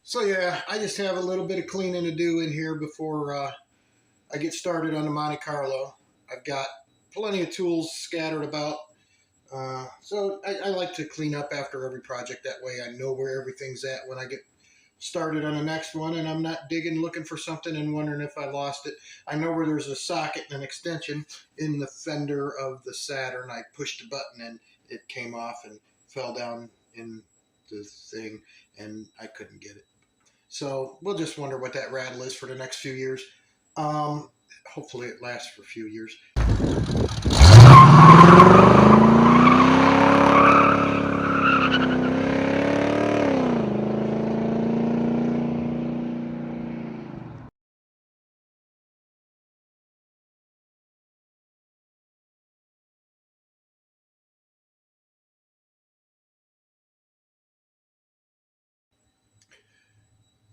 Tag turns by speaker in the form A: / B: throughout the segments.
A: So yeah, I just have a little bit of cleaning to do in here before I get started on the Monte Carlo. I've got plenty of tools scattered about, so I like to clean up after every project. That way I know where everything's at when I get started on the next one, and I'm not digging looking for something and wondering if I lost it. I know where there's a socket and an extension in the fender of the Saturn. I pushed a button and it came off and fell down in the thing, and I couldn't get it. So we'll just wonder what that rattle is for the next few years. Hopefully it lasts for a few years.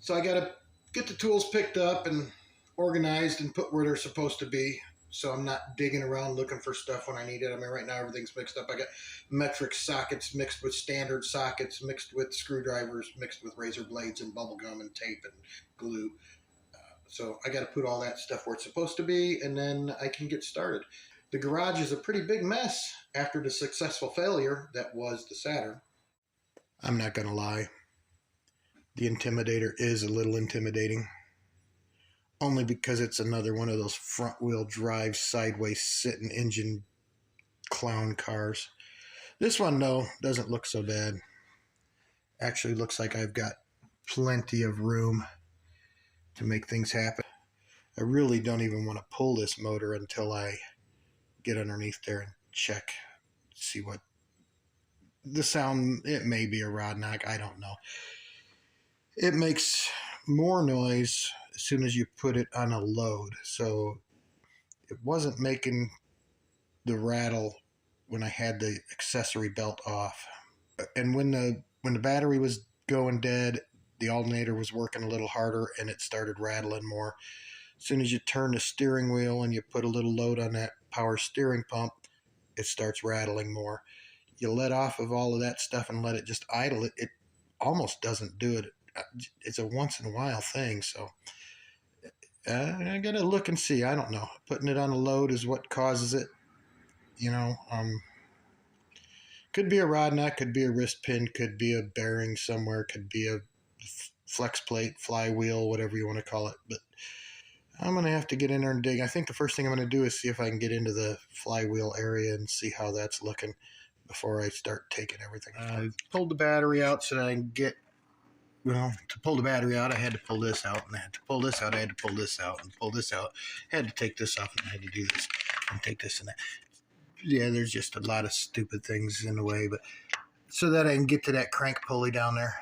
A: So I got to get the tools picked up and organized and put where they're supposed to be. So I'm not digging around looking for stuff when I need it. I mean, right now everything's mixed up. I got metric sockets mixed with standard sockets, mixed with screwdrivers, mixed with razor blades and bubble gum and tape and glue. So I got to put all that stuff where it's supposed to be, and then I can get started. The garage is a pretty big mess after the successful failure that was the Saturn. I'm not going to lie. The Intimidator is a little intimidating. Only because it's another one of those front-wheel drive, sideways sitting engine clown cars. This one, though, doesn't look so bad. Actually looks like I've got plenty of room to make things happen. I really don't even want to pull this motor until I get underneath there and check, see what the sound. It may be a rod knock, I don't know. It makes more noise as soon as you put it on a load, so it wasn't making the rattle when I had the accessory belt off. And when the battery was going dead, the alternator was working a little harder and it started rattling more. As soon as you turn the steering wheel and you put a little load on that power steering pump, it starts rattling more. You let off of all of that stuff and let it just idle, it almost doesn't do it. It's a once in a while thing, so I gotta look and see. I don't know. Putting it on a load is what causes it. You know, could be a rod nut, could be a wrist pin, could be a bearing somewhere, could be a flex plate, flywheel, whatever you want to call it. But I'm going to have to get in there and dig. I think the first thing I'm going to do is see if I can get into the flywheel area and see how that's looking before I start taking everything. I pulled the battery out so that I can get, well, to pull the battery out, I had to pull this out, and I had to pull this out, I had to pull this out, and pull this out. I had to take this off, and I had to do this, and take this and that. Yeah, there's just a lot of stupid things in the way, but so that I can get to that crank pulley down there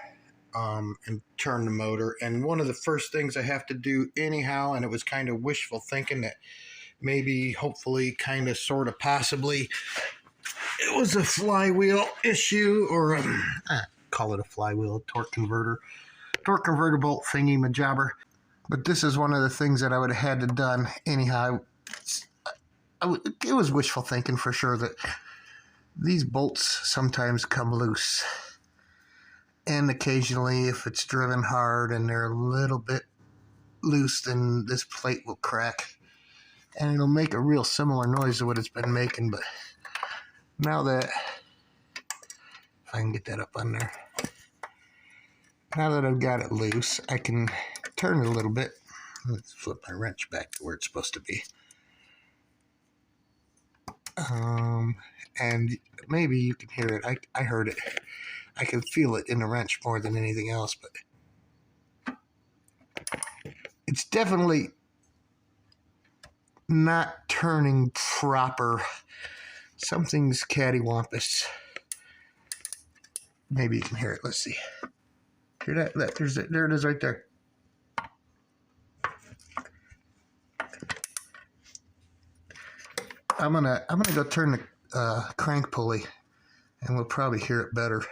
A: and turn the motor. And one of the first things I have to do anyhow, and it was kind of wishful thinking that maybe, hopefully, kind of, sort of, possibly, it was a flywheel issue, or call it a flywheel, torque converter bolt thingy majobber. But this is one of the things that I would have had to done anyhow. It was wishful thinking for sure that these bolts sometimes come loose. And occasionally, if it's driven hard and they're a little bit loose, then this plate will crack. And it'll make a real similar noise to what it's been making. But now that, if I can get that up on there. Now that I've got it loose, I can turn it a little bit. Let's flip my wrench back to where it's supposed to be. And maybe you can hear it. I heard it. I can feel it in the wrench more than anything else, but it's definitely not turning proper. Something's cattywampus. Maybe you can hear it. Let's see. Hear that? There it is right there. I'm gonna go turn the crank pulley, and we'll probably hear it better.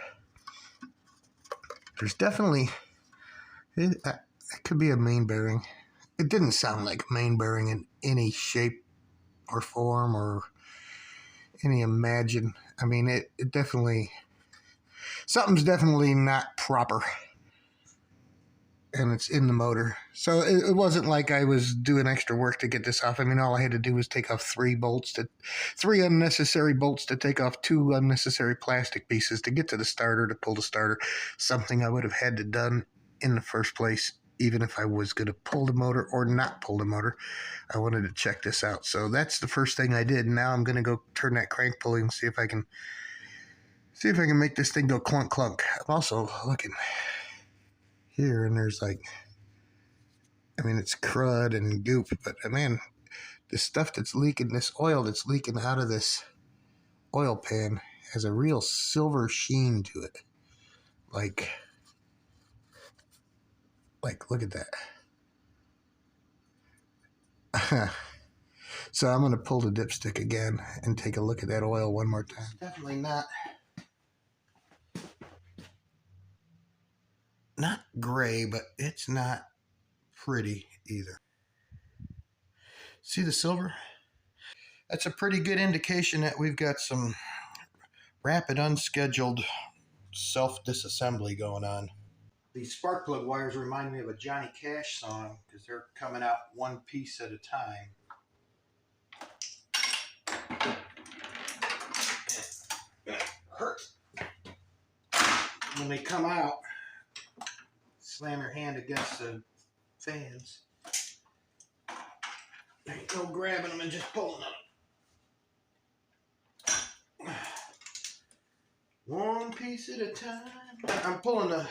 A: There's definitely, it could be a main bearing. It didn't sound like main bearing in any shape or form or any imagine. I mean, it definitely, something's definitely not proper.
B: and it's in the motor. So it wasn't like I was doing extra work to get this off. I mean, all I had to do was take off three unnecessary bolts to take off 2 unnecessary plastic pieces to get to the starter, to pull the starter, something I would have had to done in the first place, even if I was going to pull the motor or not pull the motor. I wanted to check this out. So that's the first thing I did. Now I'm going to go turn that crank pulley and see if I can make this thing go clunk clunk. I'm also looking here, and there's like, I mean, it's crud and goop, but man, this stuff that's leaking, this oil that's leaking out of this oil pan has a real silver sheen to it. Like look at that. So I'm going to pull the dipstick again and take a look at that oil one more time.
A: It's definitely not gray, but it's not pretty either. See the silver? That's a pretty good indication that we've got some rapid unscheduled self-disassembly going on. These spark plug wires remind me of a Johnny Cash song because they're coming out one piece at a time. It hurts. When they come out, slam your hand against the fans. There ain't no grabbing them and just pulling them. One piece at a time. I'm pulling the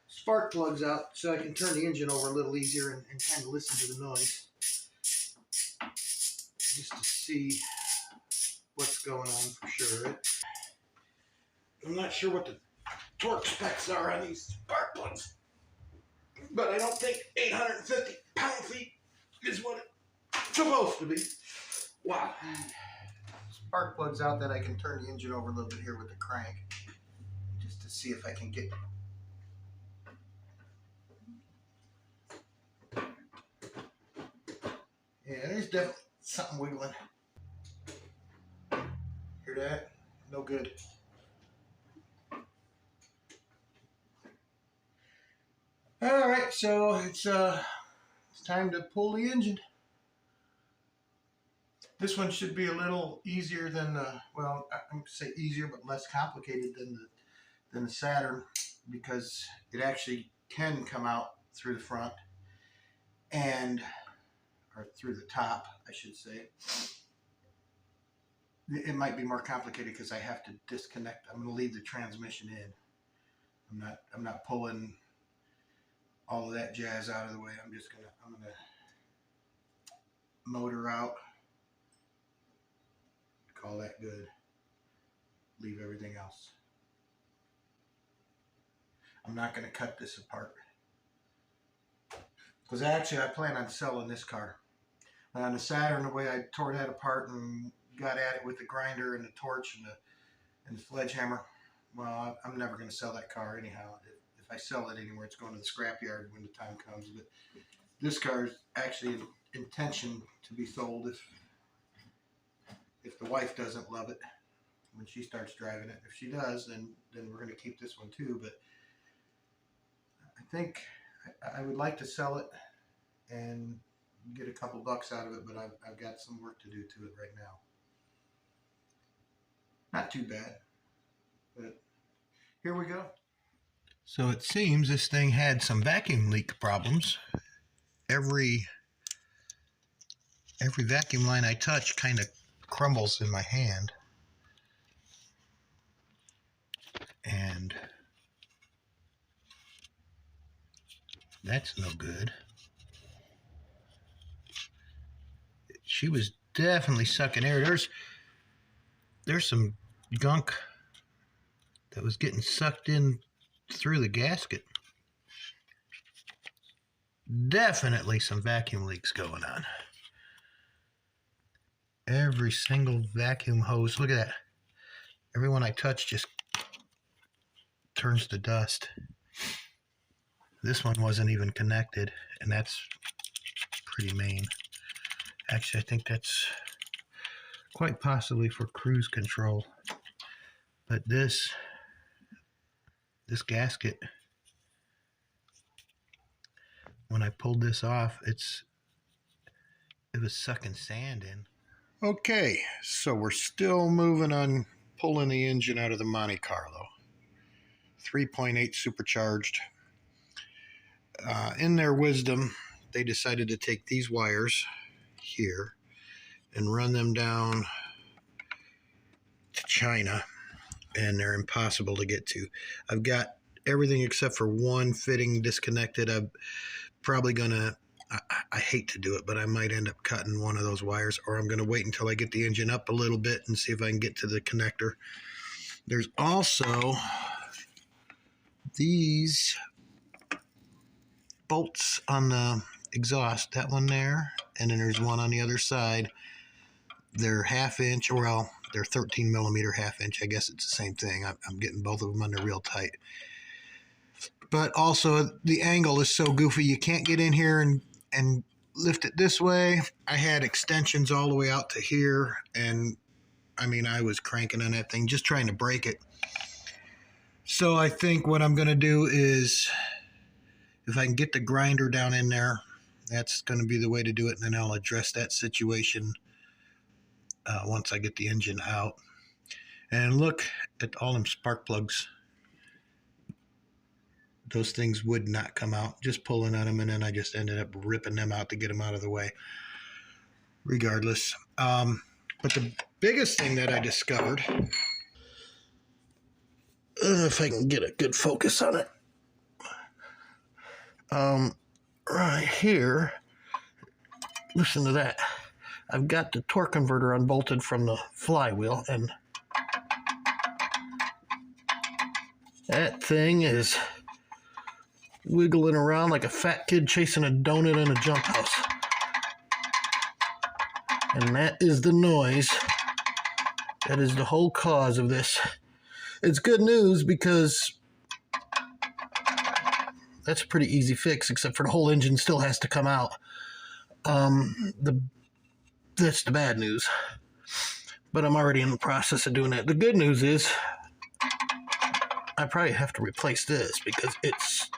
A: spark plugs out so I can turn the engine over a little easier and kind of listen to the noise. Just to see what's going on for sure. I'm not sure what the torque specs are on these spark plugs, but I don't think 850 pound-feet is what it's supposed to be. Wow. Spark plugs out that I can turn the engine over a little bit here with the crank, just to see if I can get. Yeah, there's definitely something wiggling. Hear that? No good. All right, so it's time to pull the engine. This one should be a little easier than the, well, I'm going to say easier but less complicated than the Saturn, because it actually can come out through the front or through the top, I should say. It might be more complicated because I have to disconnect. I'm going to leave the transmission in. I'm not pulling all of that jazz out of the way. I'm gonna motor out. Call that good. Leave everything else. I'm not gonna cut this apart because actually I plan on selling this car. On the Saturn, the way I tore that apart and got at it with the grinder and the torch and the sledgehammer, well, I'm never going to sell that car anyhow. If I sell it anywhere, it's going to the scrapyard when the time comes. But this car is actually intention to be sold if the wife doesn't love it when she starts driving it. If she does, then we're going to keep this one too. But I think I would like to sell it and get a couple bucks out of it, but I've got some work to do to it right now. Not too bad, but here we go. So it seems this thing had some vacuum leak problems. Every vacuum line I touch kind of crumbles in my hand. And that's no good. She was definitely sucking air. There's some gunk that was getting sucked in through the gasket. Definitely some vacuum leaks going on. Every single vacuum hose, look at that. Every one I touch just turns to dust. This one wasn't even connected, and that's pretty main. Actually, I think that's quite possibly for cruise control. But this gasket
B: when I pulled this off, it was sucking sand in. Okay, so we're still moving on pulling the engine out of the Monte Carlo. 3.8 supercharged. In their wisdom, they decided to take these wires here and run them down to China, and they're impossible to get to. I've got everything except for one fitting disconnected. I'm probably gonna, I hate to do it, but I might end up cutting one of those wires, or I'm gonna wait until I get the engine up a little bit and see if I can get to the connector. There's also these bolts on the exhaust, that one there, and then there's one on the other side. They're 1/2 inch, well, they're 13 millimeter 1/2 inch. I guess it's the same thing. I'm getting both of them under real tight. But also the angle is so goofy, you can't get in here and lift it this way. I had extensions all the way out to here, and I mean, I was cranking on that thing, just trying to break it. So I think what I'm going to do is, if I can get the grinder down in there, that's going to be the way to do it, and then I'll address that situation once I get the engine out. And look at all them spark plugs. Those things would not come out, just pulling on them, and then I just ended up ripping them out to get them out of the way. Regardless. But the biggest thing that I discovered, I don't know if I can get a good focus on it. Right here, listen to that. I've got the torque converter unbolted from the flywheel, and that thing is wiggling around like a fat kid chasing a donut in a jump house. And that is the noise. That is the whole cause of this. It's good news because that's a pretty easy fix, except for the whole engine still has to come out. That's the bad news. But I'm already in the process of doing that. The good news is I probably have to replace this because it's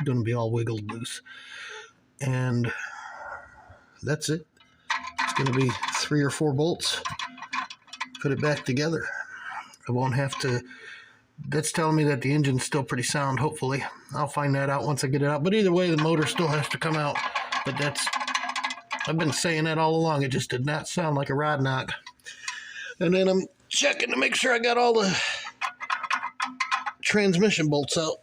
B: going to be all wiggled loose. And that's it. It's going to be 3 or 4 bolts. Put it back together. I won't have to. That's telling me that the engine's still pretty sound, hopefully. I'll find that out once I get it out. But either way, the motor still has to come out. But I've been saying that all along. It just did not sound like a rod knock. And then I'm checking to make sure I got all the transmission bolts out.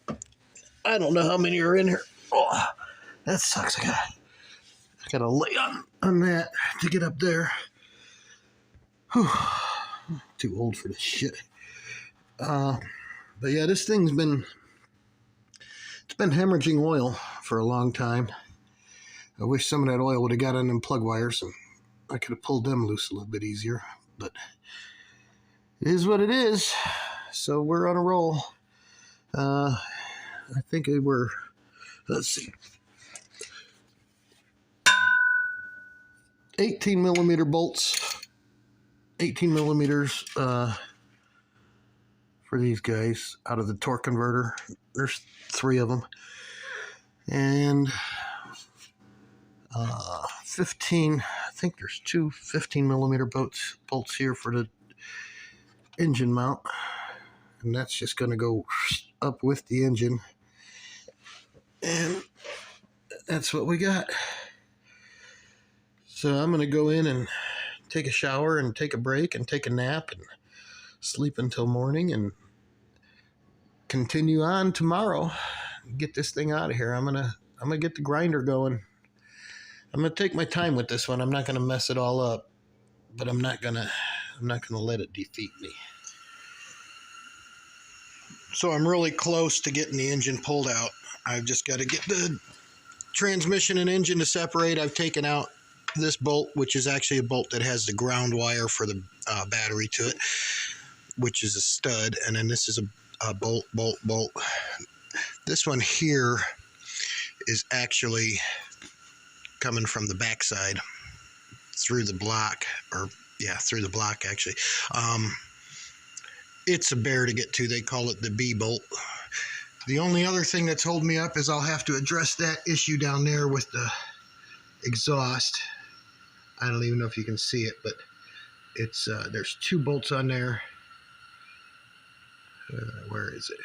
B: I don't know how many are in here. Oh, that sucks. I gotta lay on that to get up there. Whew. Too old for this shit. But yeah, this thing's been hemorrhaging oil for a long time. I wish some of that oil would have got on them plug wires and I could have pulled them loose a little bit easier. But it is what it is. So we're on a roll. I think we're, let's see, 18 millimeter bolts, 18 millimeters for these guys out of the torque converter. There's 3 of them. And 15, I think there's 2 15 millimeter bolts here for the engine mount. And that's just going to go up with the engine. And that's what we got. So I'm going to go in and take a shower and take a break and take a nap and sleep until morning and continue on tomorrow. Get this thing out of here. I'm gonna get the grinder going. I'm gonna take my time with this one. I'm not gonna mess it all up, but I'm not gonna let it defeat me. So I'm really close to getting the engine pulled out. I've just got to get the transmission and engine to separate. I've taken out this bolt, which is actually a bolt that has the ground wire for the battery to it, which is a stud, and then this is a bolt. This one here is actually coming from the backside through the block, through the block actually. It's a bear to get to. They call it the B bolt.
A: The only other thing that's holding me up is I'll have to address that issue down there with the exhaust. I don't even know if you can see it, but it's there's 2 bolts on there. Where is it?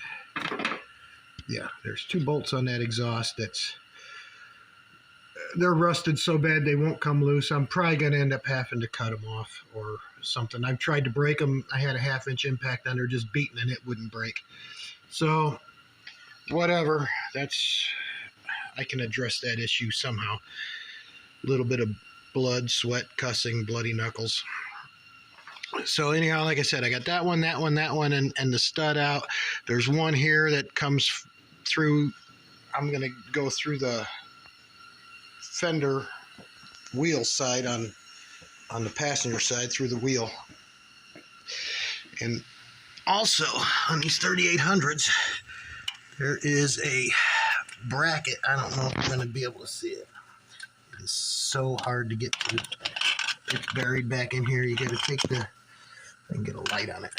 A: Yeah, there's 2 bolts on that exhaust. They're rusted so bad they won't come loose. I'm probably going to end up having to cut them off or something. I've tried to break them. I had a 1/2-inch impact under, just beating, and it wouldn't break. So whatever, I can address that issue somehow. A little bit of blood, sweat, cussing, bloody knuckles. So anyhow, like I said, I got that one, and the stud out. There's one here that comes through. I'm going to go through the fender wheel side on the passenger side through the wheel. And also on these 3800s, there is a bracket. I don't know if you're going to be able to see it. It is so hard to get to. It's buried back in here. You got to take and get a light on it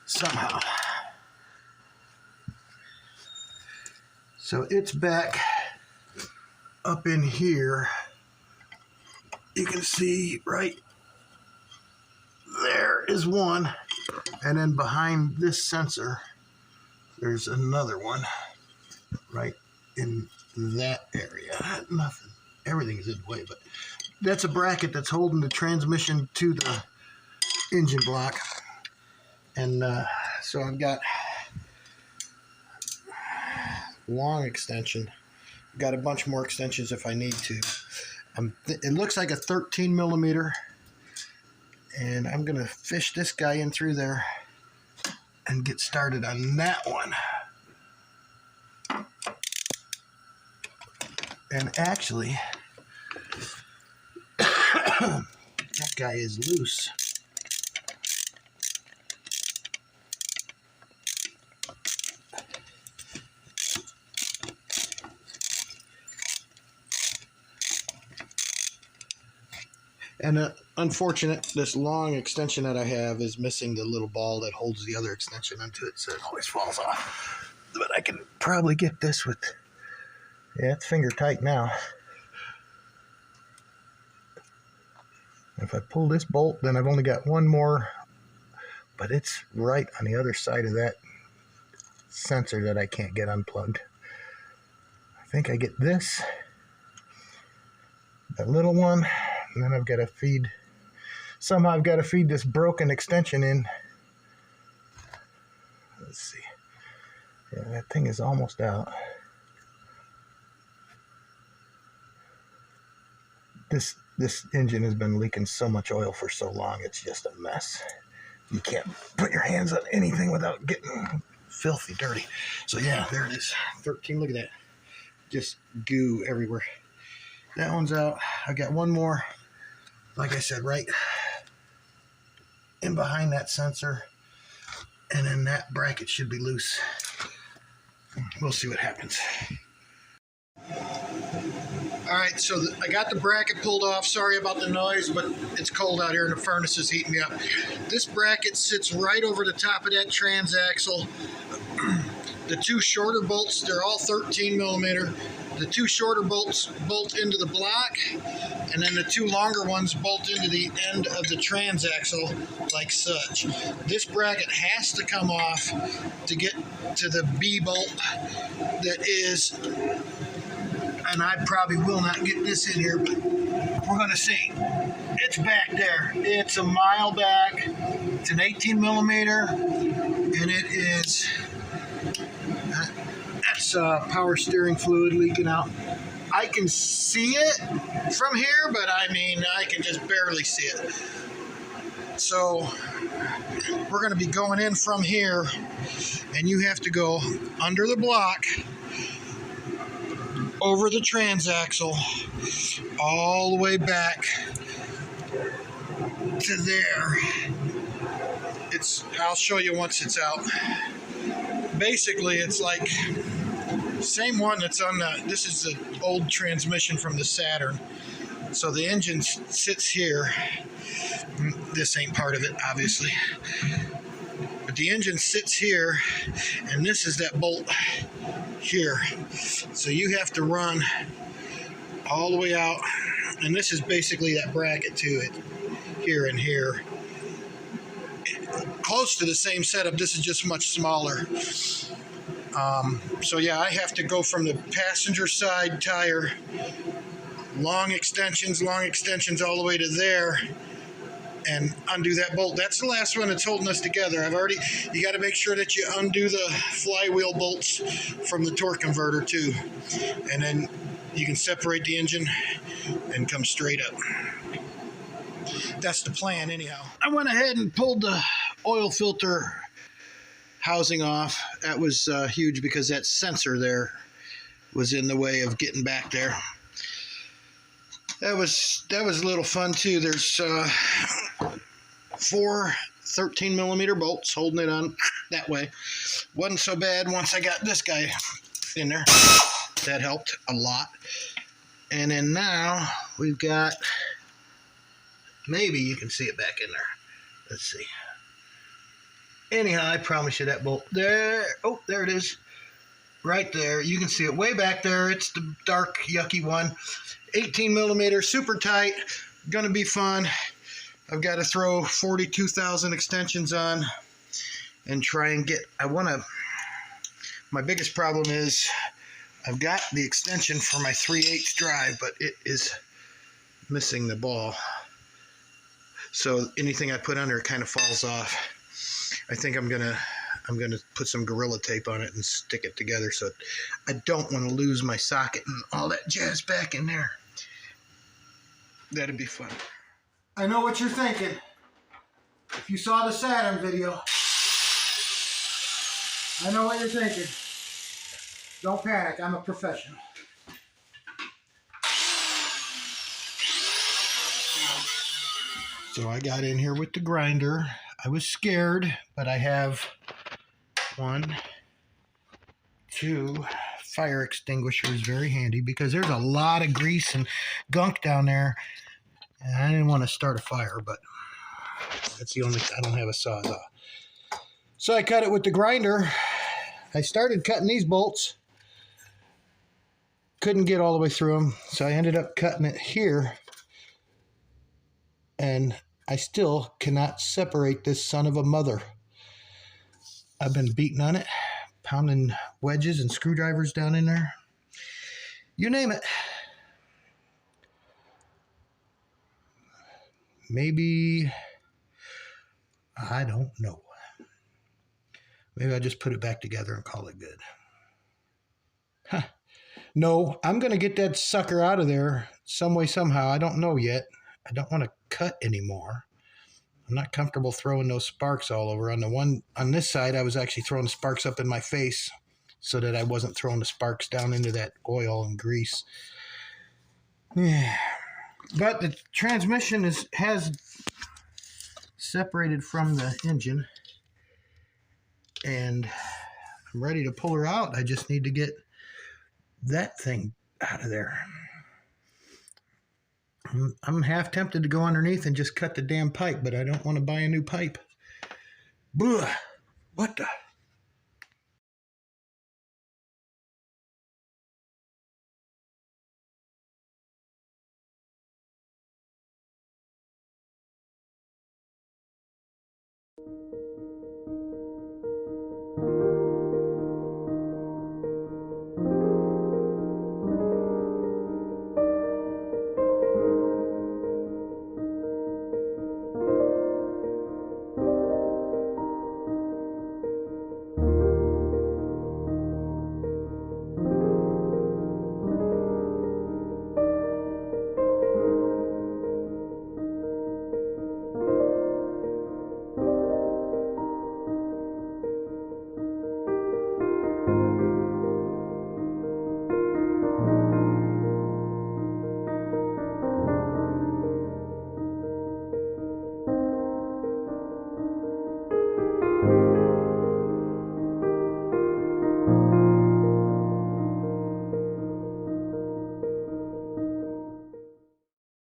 A: somehow. So it's back up in here. You can see right there is one, and then behind this sensor there's another one right in that area. Nothing, everything's in the way, but that's a bracket that's holding the transmission to the engine block. And so I've got long extension. Got a bunch more extensions if I need to. It looks like a 13 millimeter, and I'm gonna fish this guy in through there and get started on that one. And actually, that guy is loose. And unfortunate, this long extension that I have is missing the little ball that holds the other extension onto it, so it always falls off. But I can probably get this with, yeah, it's finger tight now. If I pull this bolt, then I've only got one more, but it's right on the other side of that sensor that I can't get unplugged. I think I get this, that little one, and then I've got to feed, somehow I've got to feed this broken extension in. Let's see. Yeah, that thing is almost out. This engine has been leaking so much oil for so long, it's just a mess. You can't put your hands on anything without getting filthy dirty. So yeah, there it is. 13, look at that. Just goo everywhere. That one's out. I got one more, like I said, right in behind that sensor, and then that bracket should be loose. We'll see what happens. All right, so I got the bracket pulled off. Sorry about the noise, but it's cold out here and the furnace is heating me up. This bracket sits right over the top of that transaxle. The 2 shorter bolts, they're all 13 millimeter. The 2 shorter bolts bolt into the block, and then the 2 longer ones bolt into the end of the transaxle like such. This bracket has to come off to get to the B bolt that is, and I probably will not get this in here, but we're going to see. It's back there. It's a mile back. It's an 18 millimeter, and it is, that's power steering fluid leaking out. I can see it from here, but I mean, I can just barely see it. So we're going to be going in from here, and you have to go under the block, over the transaxle, all the way back to there. I'll show you once it's out. Basically, it's like same one that's on this is the old transmission from the Saturn. So the engine sits here. This ain't part of it, obviously. But But the engine sits here, and this is that bolt here. So you have to run all the way out, and this is basically that bracket to it, here and here. Close to the same setup, this is just much smaller. So yeah, I have to go from the passenger side tire, long extensions all the way to there, and undo that bolt. That's the last one that's holding us together. You got to make sure that you undo the flywheel bolts from the torque converter too. And then you can separate the engine and come straight up. That's the plan anyhow. I went ahead and pulled the oil filter housing off. That was huge because that sensor there was in the way of getting back there. That was a little fun too. There's 4 13-millimeter bolts holding it on that way. Wasn't so bad once I got this guy in there. That helped a lot. And then now we've got, maybe you can see it back in there. Let's see. Anyhow, I promise you that bolt there. Oh, there it is. Right there. You can see it way back there. It's the dark, yucky one. 18-millimeter, super tight. Gonna be fun. I've got to throw 42,000 extensions on and try and get, my biggest problem is I've got the extension for my 3/8 drive, but it is missing the ball. So anything I put under it kind of falls off. I think I'm gonna put some Gorilla Tape on it and stick it together, so I don't want to lose my socket and all that jazz back in there. That'd be fun. I know what you're thinking. If you saw the Saturn video, I know what you're thinking. Don't panic, I'm a professional. So I got in here with the grinder. I was scared, but I have 1, 2 fire extinguishers, very handy because there's a lot of grease and gunk down there. And I didn't want to start a fire, but that's the only, I don't have a sawzall. So I cut it with the grinder. I started cutting these bolts. Couldn't get all the way through them, so I ended up cutting it here. And I still cannot separate this son of a mother. I've been beating on it, pounding wedges and screwdrivers down in there. You name it. Maybe, I don't know. Maybe I'll just put it back together and call it good. Huh. No, I'm going to get that sucker out of there some way, somehow. I don't know yet. I don't want to cut anymore. I'm not comfortable throwing those sparks all over. On this side, I was actually throwing the sparks up in my face so that I wasn't throwing the sparks down into that oil and grease. Yeah. But the transmission has separated from the engine, and I'm ready to pull her out. I just need to get that thing out of there. I'm half tempted to go underneath and just cut the damn pipe, but I don't want to buy a new pipe. Blah! What the?